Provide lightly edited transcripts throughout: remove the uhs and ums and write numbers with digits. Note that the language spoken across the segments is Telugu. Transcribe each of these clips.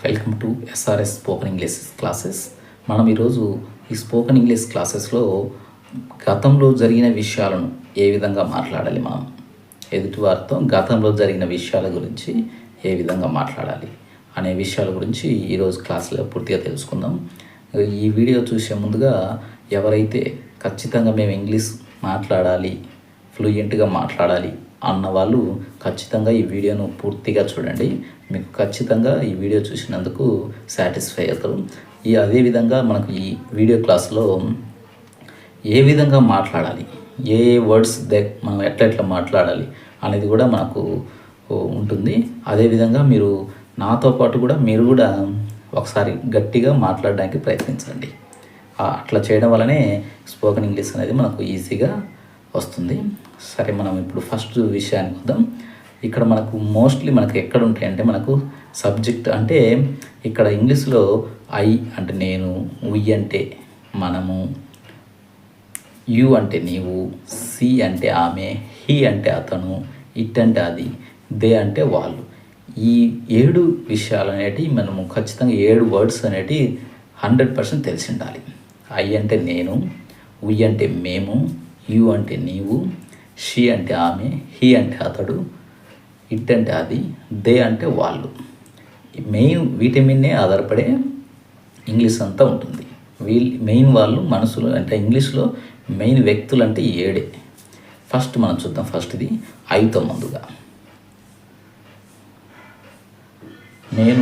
Welcome to SRS spoken English classes. మనం ఈరోజు ఈ స్పోకెన్ ఇంగ్లీష్ క్లాసెస్లో గతంలో జరిగిన విషయాలను ఏ విధంగా మాట్లాడాలి, మనం ఎదుటివారితో గతంలో జరిగిన విషయాల గురించి ఏ విధంగా మాట్లాడాలి అనే విషయాల గురించి ఈరోజు క్లాస్లో పూర్తిగా తెలుసుకుందాం. ఈ వీడియో చూసే ముందుగా ఎవరైతే ఖచ్చితంగా మేము ఇంగ్లీష్ మాట్లాడాలి, ఫ్లూయెంట్గా మాట్లాడాలి అన్న వాళ్ళు ఖచ్చితంగా ఈ వీడియోను పూర్తిగా చూడండి. మీకు ఖచ్చితంగా ఈ వీడియో చూసినందుకు సాటిస్ఫై అవుతారు. అదేవిధంగా మనకు ఈ వీడియో క్లాస్లో ఏ విధంగా మాట్లాడాలి, ఏ వర్డ్స్ మనం ఎట్లా మాట్లాడాలి అనేది కూడా మనకు ఉంటుంది. అదేవిధంగా మీరు నాతో పాటు కూడా మీరు కూడా ఒకసారి గట్టిగా మాట్లాడడానికి ప్రయత్నించండి. అట్లా చేయడం వల్లనే స్పోకెన్ ఇంగ్లీష్ అనేది మనకు ఈజీగా వస్తుంది. సరే, మనం ఇప్పుడు ఫస్ట్ విషయానికి వద్దాం. ఇక్కడ మనకు మోస్ట్లీ మనకు ఎక్కడ ఉంటాయంటే మనకు సబ్జెక్ట్ అంటే ఇక్కడ ఇంగ్లీష్లో ఐ అంటే నేను, వి అంటే మనము, యు అంటే నీవు, సి అంటే ఆమె, హీ అంటే అతను, ఇట్ అంటే అది, దే అంటే వాళ్ళు. ఈ 7 విషయాలు అనేటివి మనము ఖచ్చితంగా 7 వర్డ్స్ అనేటివి 100% తెలిసి ఉండాలి. ఐ అంటే నేను, వి అంటే మేము, యు అంటే నీవు, షీ అంటే ఆమె, హీ అంటే అతడు, ఇట్ అంటే అది, దే అంటే వాళ్ళు. వీటి మీదనే ఆధారపడే ఇంగ్లీష్ అంతా ఉంటుంది. మెయిన్ వాళ్ళు మనసులో అంటే ఇంగ్లీష్లో మెయిన్ వ్యక్తులు అంటే 7. ఫస్ట్ మనం చూద్దాం. ఫస్ట్ ఇది ఐతో ముందుగా నేను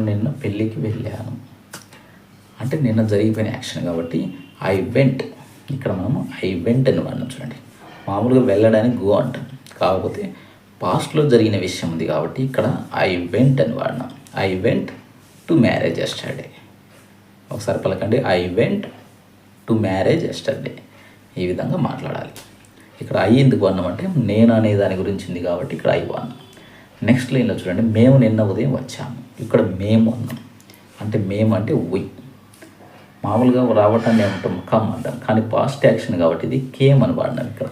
నిన్న పెళ్ళికి వెళ్ళాను అంటే నిన్న జరిగిపోయిన యాక్షన్ కాబట్టి ఐ వెంట్. ఇక్కడ మనము ఐ వెంట్ అని వాడినాం. చూడండి, మామూలుగా వెళ్ళడానికి గో అంటాం, కాకపోతే పాస్ట్లో జరిగిన విషయం ఉంది కాబట్టి ఇక్కడ ఐ వెంట్ అని వాడినాం. I went to marriage yesterday. ఒకసారి పలకండి, I went to marriage yesterday. ఈ విధంగా మాట్లాడాలి. ఇక్కడ ఐ ఎందుకు వాడినామంటే నేను అనే దాని గురించి ఉంది కాబట్టి ఇక్కడ ఐ వాడినాం. నెక్స్ట్ లైన్లో చూడండి, మేము నిన్న ఉదయం వచ్చాము. ఇక్కడ మేము అన్నాం అంటే మేము అంటే వి. మామూలుగా రావటాన్ని ఏమంటాం, కమ్ అంటాం, కానీ పాస్ట్ యాక్షన్ కాబట్టి ఇది కేమ్ అని వాడినాం. ఇక్కడ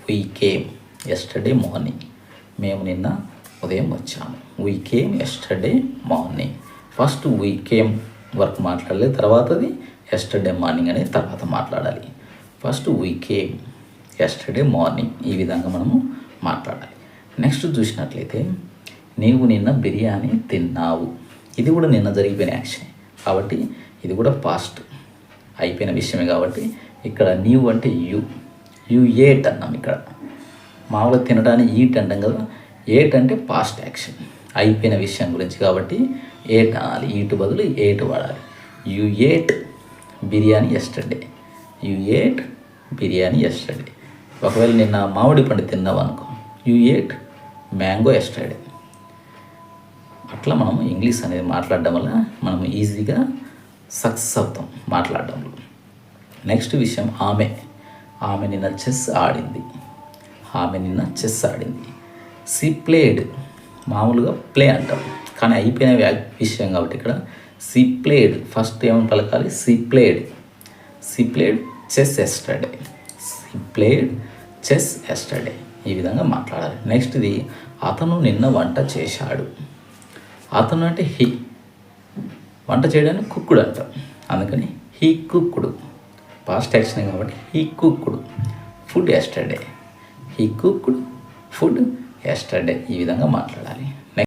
వి కేమ్ ఎస్టర్డే మార్నింగ్. మేము నిన్న ఉదయం వచ్చాము. We came yesterday morning. First we came వరకు మాట్లాడాలి, తర్వాతది ఎస్టర్డే మార్నింగ్ అనేది తర్వాత మాట్లాడాలి. First we came yesterday morning. ఈ విధంగా మనము మాట్లాడాలి. నెక్స్ట్ చూసినట్లయితే నీవు నిన్న బిర్యానీ తిన్నావు. ఇది కూడా నిన్న జరిగిపోయిన యాక్షన్ కాబట్టి ఇది కూడా పాస్ట్ అయిపోయిన విషయమే కాబట్టి ఇక్కడ నీవు అంటే యు ఏట్ అన్నాం. ఇక్కడ మామూలుగా తినడానికి ఈట్ అంటాం కదా, ఏట్ అంటే పాస్ట్ యాక్షన్ అయిపోయిన విషయం గురించి కాబట్టి ఏట్ అనాలి. ఈటు బదులు ఏట్ వాడాలి. You ate biryani yesterday. You ate biryani yesterday. ఒకవేళ నిన్న మామిడి పండు తిన్నావు అనుకో, యు ఏట్ మ్యాంగో ఎస్టర్డే. అట్లా మనం ఇంగ్లీష్ అనేది మాట్లాడడం వల్ల మనం ఈజీగా సక్సెస్ అవుతాం మాట్లాడడంలో. నెక్స్ట్ విషయం ఆమె నిన్న చెస్ ఆడింది. ఆమె నిన్న చెస్ ఆడింది. C played. మామూలుగా ప్లే అంటాం కానీ అయిపోయిన విషయం కాబట్టి ఇక్కడ సి ప్లేడ్. ఫస్ట్ ఏమని పలకాలి, she played chess yesterday. She played chess yesterday. ఈ విధంగా మాట్లాడాలి. నెక్స్ట్ ఇది అతను నిన్న వంట చేశాడు. అతను అంటే హీ. వంట చేయడానికి కుక్కుడు అంటాం, అందుకని హీ కుక్కుడు. పాస్ట్ యాక్షన్ కాబట్టి he cooked food yesterday. He cooked food yesterday. ఈ విధంగా మాట్లాడాలి.